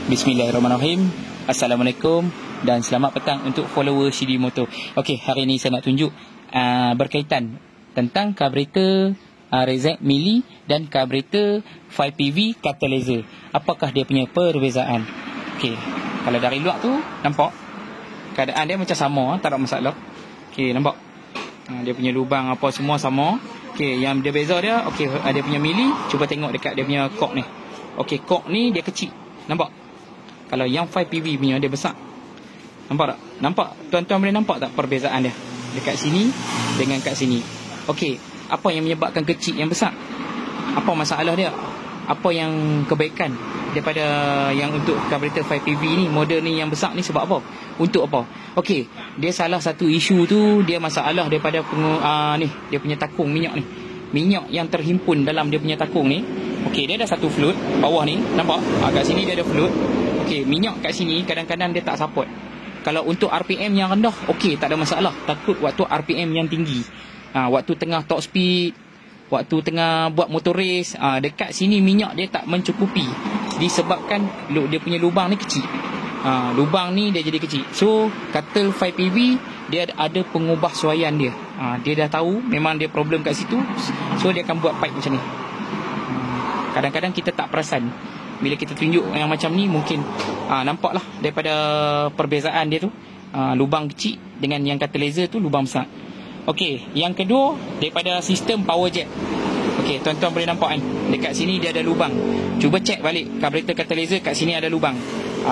Bismillahirrahmanirrahim. Assalamualaikum dan selamat petang untuk follower CD Motor. Okey, hari ini saya nak tunjuk berkaitan tentang karburator RZ Mili dan karburator 5PV catalyzer. Apakah dia punya perbezaan? Okey, kalau dari luar tu nampak keadaan dia macam sama, tak ada masalah. Okey, nampak dia punya lubang apa semua sama. Okey, yang dia beza dia, okey, dia punya Mili, cuba tengok dekat dia punya kok ni. Okey, kok ni dia kecil. Nampak? Kalau yang 5PV punya dia besar. Nampak tak? Nampak? Tuan-tuan boleh nampak tak perbezaan dia? Dekat sini dengan kat sini. Okey, apa yang menyebabkan kecil yang besar? Apa masalah dia? Apa yang kebaikan daripada yang untuk karburator 5PV ni, model ni yang besar ni sebab apa? Untuk apa? Okey, dia salah satu isu tu, dia masalah daripada ni, dia punya takung minyak ni. Minyak yang terhimpun dalam dia punya takung ni. Okey, dia ada satu float bawah ni, nampak? Kat sini dia ada float. Okey, minyak kat sini kadang-kadang dia tak support. Kalau untuk RPM yang rendah, okey, tak ada masalah. Takut waktu RPM yang tinggi, waktu tengah top speed, waktu tengah buat motor race, dekat sini minyak dia tak mencukupi, disebabkan dia punya lubang ni kecil. Lubang ni dia jadi kecil. So katal 5PV dia ada pengubah suaian dia. Dia dah tahu memang dia problem kat situ, so dia akan buat pipe macam ni. Kadang-kadang kita tak perasan. Bila kita tunjuk yang macam ni, mungkin nampaklah daripada perbezaan dia tu. Lubang kecil dengan yang catalyzer tu lubang besar. Okey, yang kedua daripada sistem power jet. Okey, tuan-tuan boleh nampak kan, dekat sini dia ada lubang. Cuba cek balik karburator catalyzer, kat sini ada lubang.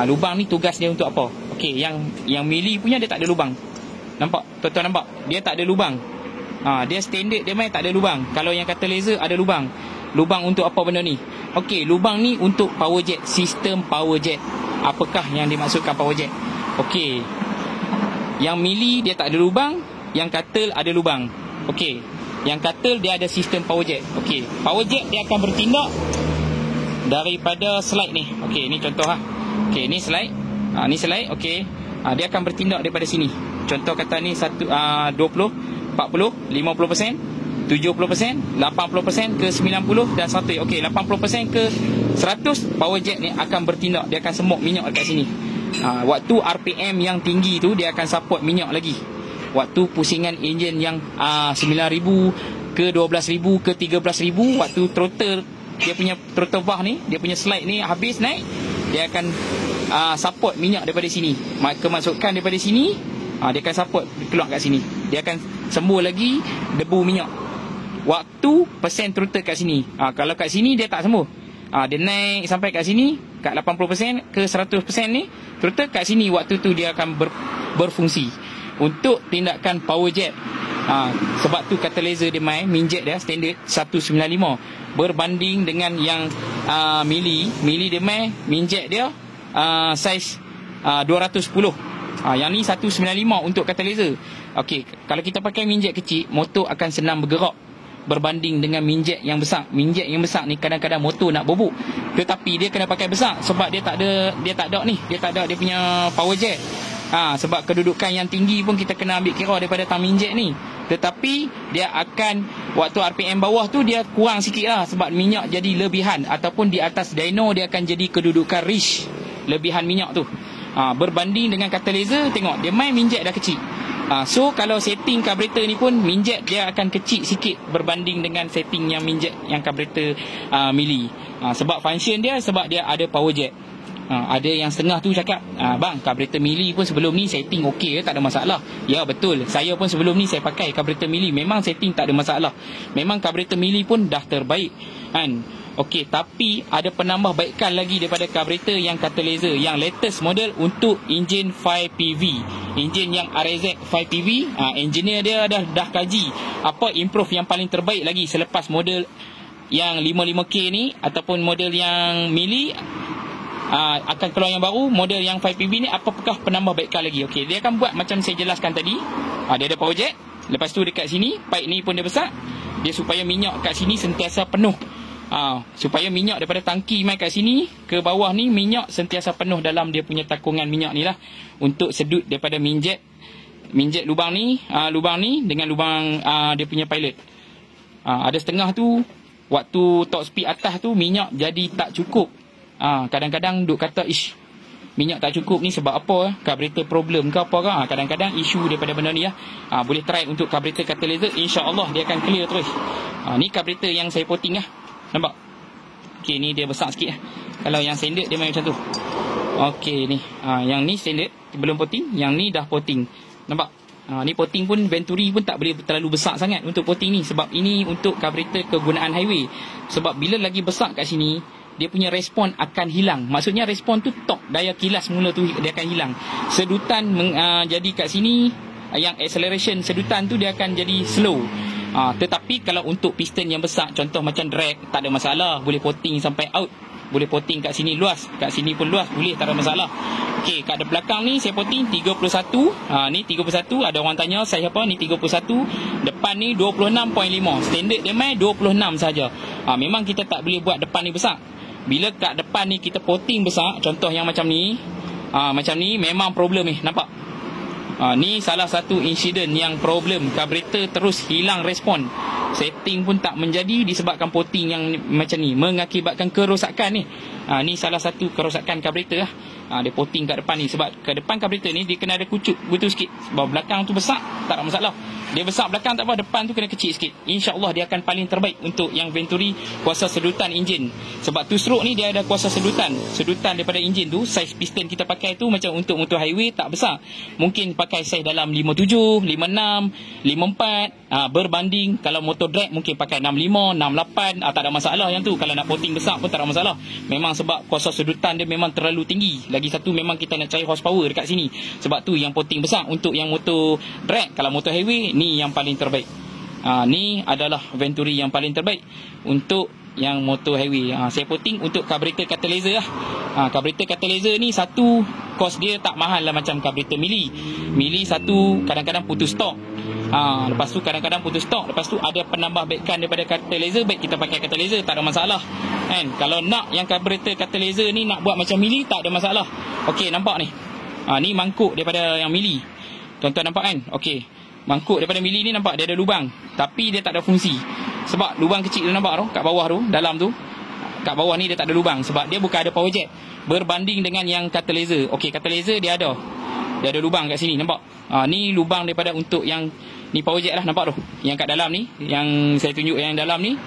Lubang ni tugas dia untuk apa? Okey, yang Mili punya dia tak ada lubang. Nampak? Tuan-tuan nampak? Dia tak ada lubang. Dia standard dia main tak ada lubang. Kalau yang catalyzer ada lubang. Lubang untuk apa benda ni? Okey, lubang ni untuk power jet, sistem power jet. Apakah yang dimaksudkan power jet? Okey, yang Mili dia tak ada lubang, yang katal ada lubang. Okey, yang katal dia ada sistem power jet. Okey, power jet dia akan bertindak daripada slide ni. Okey, ni contoh Okey, ni slide. Ni slide. Okey, dia akan bertindak daripada sini. Contoh kata ni 20, 40, 50%, 70%, 80% ke 90 dan 100. Okey, 80% ke 100, power jet ni akan bertindak. Dia akan semok minyak dekat sini. Waktu RPM yang tinggi tu dia akan support minyak lagi. Waktu pusingan enjin yang 9,000 ke 12,000 ke 13,000, waktu throttle, dia punya throttle bar ni, dia punya slide ni habis naik, dia akan support minyak daripada sini. Kemasukan daripada sini, dia akan support keluar kat sini. Dia akan sembuh lagi debu minyak. Waktu persen throttle kat sini, kalau kat sini dia tak sembuh, dia naik sampai kat sini, kat 80% ke 100% ni throttle, kat sini waktu tu dia akan berfungsi untuk tindakan power jet. Sebab tu catalyzer dia main minjet dia standard 195 berbanding dengan yang Mili dia main minjet dia saiz 210. Yang ni 195 untuk catalyzer. Okey, kalau kita pakai minjet kecil, motor akan senang bergerak berbanding dengan minjet yang besar. Minjet yang besar ni kadang-kadang motor nak bobok, tetapi dia kena pakai besar sebab dia tak ada dia punya power jet. Sebab kedudukan yang tinggi pun kita kena ambil kira daripada tang minjet ni. Tetapi dia akan waktu RPM bawah tu dia kurang sikit lah, sebab minyak jadi lebihan, ataupun di atas dyno dia akan jadi kedudukan rich, lebihan minyak tu. Berbanding dengan catalyzer, tengok dia main minjet dah kecil. So kalau setting karburator ni pun minjet dia akan kecil sikit berbanding dengan setting yang minjet yang karburator Mili. Sebab function dia, sebab dia ada power jet. Ada yang setengah tu cakap, bang, karburator Mili pun sebelum ni setting okey, tak ada masalah. Ya betul, saya pun sebelum ni saya pakai karburator Mili, memang setting tak ada masalah. Memang karburator Mili pun dah terbaik kan. Okey, tapi ada penambahbaikan lagi daripada karburator yang catalyzer, yang latest model untuk enjin 5PV. Enjin yang RZ 5PV, engineer dia dah kaji apa improve yang paling terbaik lagi selepas model yang 55K ni, ataupun model yang Mili akan keluar yang baru, model yang 5PV ni, apakah penambahbaikan lagi. Okey, dia akan buat macam saya jelaskan tadi. Dia ada power jet, lepas tu dekat sini pipe ni pun dia besar, dia supaya minyak kat sini sentiasa penuh. Supaya minyak daripada tangki mai kat sini ke bawah ni, minyak sentiasa penuh dalam dia punya takungan minyak ni lah, untuk sedut daripada minjet lubang ni dengan lubang dia punya pilot. Ada setengah tu waktu top speed atas tu minyak jadi tak cukup. Kadang-kadang duk kata, minyak tak cukup ni sebab apa? Carburetor problem ke apa ke? Kadang-kadang isu daripada benda ni boleh try untuk carburetor catalyzer, insya-Allah dia akan clear terus. Ni carburetor yang saya potting nampak? Okey, ni dia besar sikit Kalau yang standard dia main macam tu. Okey ni. Yang ni standard belum potting, yang ni dah potting. Nampak? Ni potting pun Venturi pun tak boleh terlalu besar sangat untuk potting ni, sebab ini untuk carburetor kegunaan highway. Sebab bila lagi besar kat sini, dia punya respon akan hilang. Maksudnya respon tu torque, daya kilas mula tu dia akan hilang. Sedutan jadi kat sini, yang acceleration sedutan tu dia akan jadi slow. Tetapi kalau untuk piston yang besar, contoh macam drag, tak ada masalah, boleh potting sampai out. Boleh potting kat sini luas, kat sini pun luas, boleh, tak ada masalah. Okey, kat belakang ni saya potting 31. Ni 31, ada orang tanya saya apa ni 31, depan ni 26.5. Standard dia main 26 saja. Memang kita tak boleh buat depan ni besar. Bila kat depan ni kita potting besar, contoh yang macam ni, memang problem ni, nampak? Ni salah satu insiden yang problem, carburetor terus hilang respon. Setting pun tak menjadi disebabkan potting yang macam ni, mengakibatkan kerosakan ni. Ni salah satu kerosakan carburetor dia potting kat depan ni. Sebab ke depan carburetor ni dia kena ada kucut betul sikit. Sebab belakang tu besar, tak ada masalah. Dia besar belakang tak apa, depan tu kena kecil sikit. InsyaAllah dia akan paling terbaik untuk yang Venturi kuasa sedutan enjin. Sebab two stroke ni dia ada kuasa sedutan. Sedutan daripada enjin tu, saiz piston kita pakai tu macam untuk motor highway tak besar. Mungkin pakai saiz dalam 57, 56, 54. Berbanding kalau motor drag mungkin pakai 65, 68. Tak ada masalah yang tu. Kalau nak potting besar pun tak ada masalah. Memang sebab kuasa sedutan dia memang terlalu tinggi. Lagi satu memang kita nak cari horsepower dekat sini. Sebab tu yang potting besar untuk yang motor drag. Kalau motor highway ni yang paling terbaik. Ni adalah Venturi yang paling terbaik untuk yang motor highway. Saya potting untuk carburetor catalyzer carburetor catalyzer ni satu kos dia tak mahal lah macam carburetor mili. Mili satu kadang-kadang putus stok. Lepas tu kadang-kadang putus stok. Lepas tu ada penambahbaikan daripada catalyzer, baik kita pakai catalyzer, tak ada masalah kan. Kalau nak yang carburetor catalyzer ni nak buat macam mili, tak ada masalah. Okey, nampak ni. Ni mangkuk daripada yang mili. Tuan-tuan nampak kan? Okey, mangkuk daripada mili ni nampak dia ada lubang, tapi dia tak ada fungsi. Sebab lubang kecil tu nampak tu, kat bawah tu, dalam tu, kat bawah ni dia tak ada lubang. Sebab dia bukan ada power jack. Berbanding dengan yang catalyzer. Okey, catalyzer dia ada lubang kat sini, nampak? Ni lubang daripada untuk yang ni power jack lah, nampak tu. Yang kat dalam ni, yang saya tunjuk yang dalam ni,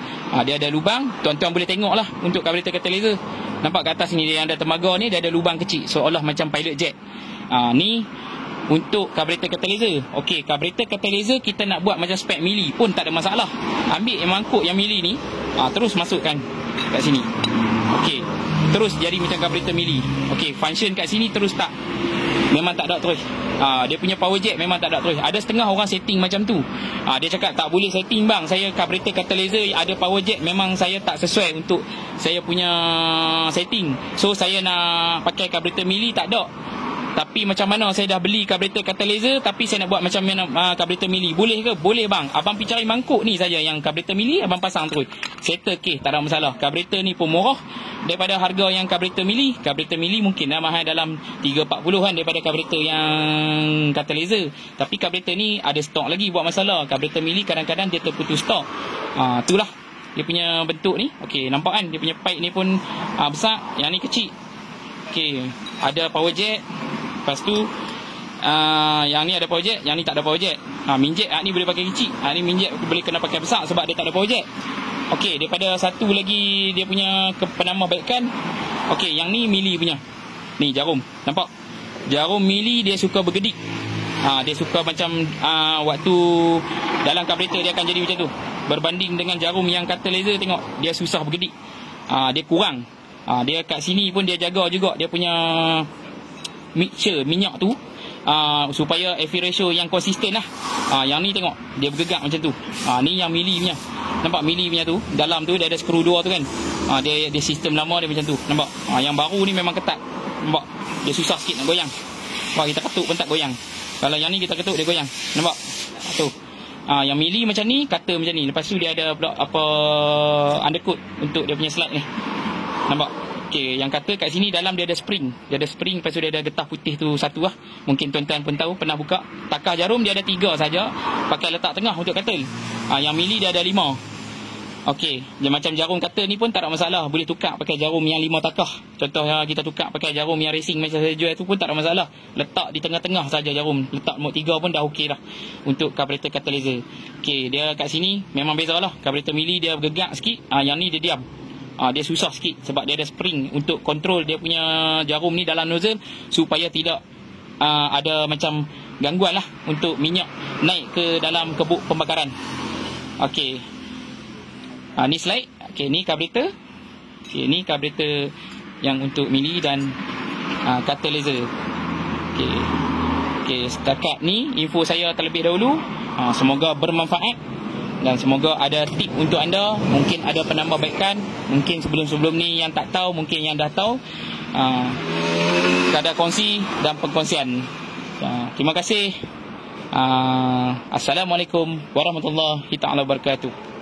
dia ada lubang. Tuan-tuan boleh tengok lah untuk carburetor catalyzer. Nampak kat atas ni dia yang ada temaga ni, dia ada lubang kecil, seolah macam pilot jack. Ni untuk carburetor catalyzer. Okey, carburetor catalyzer kita nak buat macam spek mili pun tak ada masalah. Ambil yang mangkuk yang mili ni, terus masukkan kat sini. Okey, terus jadi macam carburetor mili. Okey, function kat sini terus tak, memang tak ada terus. Dia punya power jack memang tak ada terus. Ada setengah orang setting macam tu. Dia cakap tak boleh setting bang, saya carburetor catalyzer ada power jack, memang saya tak sesuai untuk saya punya setting. So saya nak pakai carburetor mili, tak ada. Tapi macam mana saya dah beli carburetor catalyzer tapi saya nak buat macam carburetor mili, boleh ke? Boleh bang. Abang pergi cari mangkuk ni saja yang carburetor mili, abang pasang terus. Settle case, tak ada masalah. Carburetor ni pun murah daripada harga yang carburetor mili. Carburetor mili mungkin dah mahal dalam 340-an daripada carburetor yang catalyzer. Tapi carburetor ni ada stok lagi, buat masalah. Carburetor mili kadang-kadang dia terputus stok. Itulah dia punya bentuk ni. Okey, nampak kan dia punya pipe ni pun besar, yang ni kecil. Okey, ada power jack. Lepas tu yang ni ada power jack, yang ni tak ada power jack. Minjet ni boleh pakai kecil. Ni minjet boleh kena pakai besar sebab dia tak ada power jack. Okey, daripada satu lagi dia punya penambahbaikan. Okey, yang ni mili punya. Ni jarum, nampak? Jarum mili dia suka bergedik. Dia suka macam waktu dalam carburetor dia akan jadi macam tu. Berbanding dengan jarum yang catalyzer, tengok dia susah bergedik. Dia kurang. Dia kat sini pun dia jaga juga dia punya mixture minyak tu, supaya FE ratio yang konsisten lah. Yang ni tengok dia bergegak macam tu. Ni yang mili punya, nampak mili punya tu, dalam tu dia ada skru 2 tu kan. Dia sistem lama dia macam tu, nampak. Yang baru ni memang ketat, nampak. Dia susah sikit nak goyang. Kita ketuk pun tak goyang. Kalau yang ni kita ketuk dia goyang, nampak tu. Yang mili macam ni, kata macam ni. Lepas tu dia ada pula apa undercoat untuk dia punya slide ni, nampak. Okey, yang kata kat sini dalam dia ada spring. Dia ada spring, lepas tu dia ada getah putih tu satu lah. Mungkin tuan-tuan pun tahu, pernah buka. Takar jarum dia ada 3 saja. Pakai letak tengah untuk katil. Yang mili dia ada 5. Okey, dia macam jarum kata ni pun tak ada masalah. Boleh tukar pakai jarum yang 5 takah. Contoh kita tukar pakai jarum yang racing macam saya jual tu pun tak ada masalah. Letak di tengah-tengah saja jarum. Letak mode 3 pun dah okey dah untuk karburator katalyzer. Okey, dia kat sini memang bezalah. Karburator mili dia bergegak sikit, yang ni dia diam. Dia susah sikit sebab dia ada spring untuk kontrol dia punya jarum ni dalam nozzle supaya tidak ada macam gangguan lah untuk minyak naik ke dalam kebuk pembakaran. Okey. Ni slide. Okey, ni karburator. Okey, ni karburator yang untuk mili dan katalyzer. Okey. Okey, setakat ni info saya terlebih dahulu. Semoga bermanfaat dan semoga ada tip untuk anda. Mungkin ada penambahbaikan, mungkin sebelum-sebelum ni yang tak tahu, mungkin yang dah tahu. Ada kongsi dan perkongsian. Terima kasih. Assalamualaikum warahmatullahi taala wabarakatuh.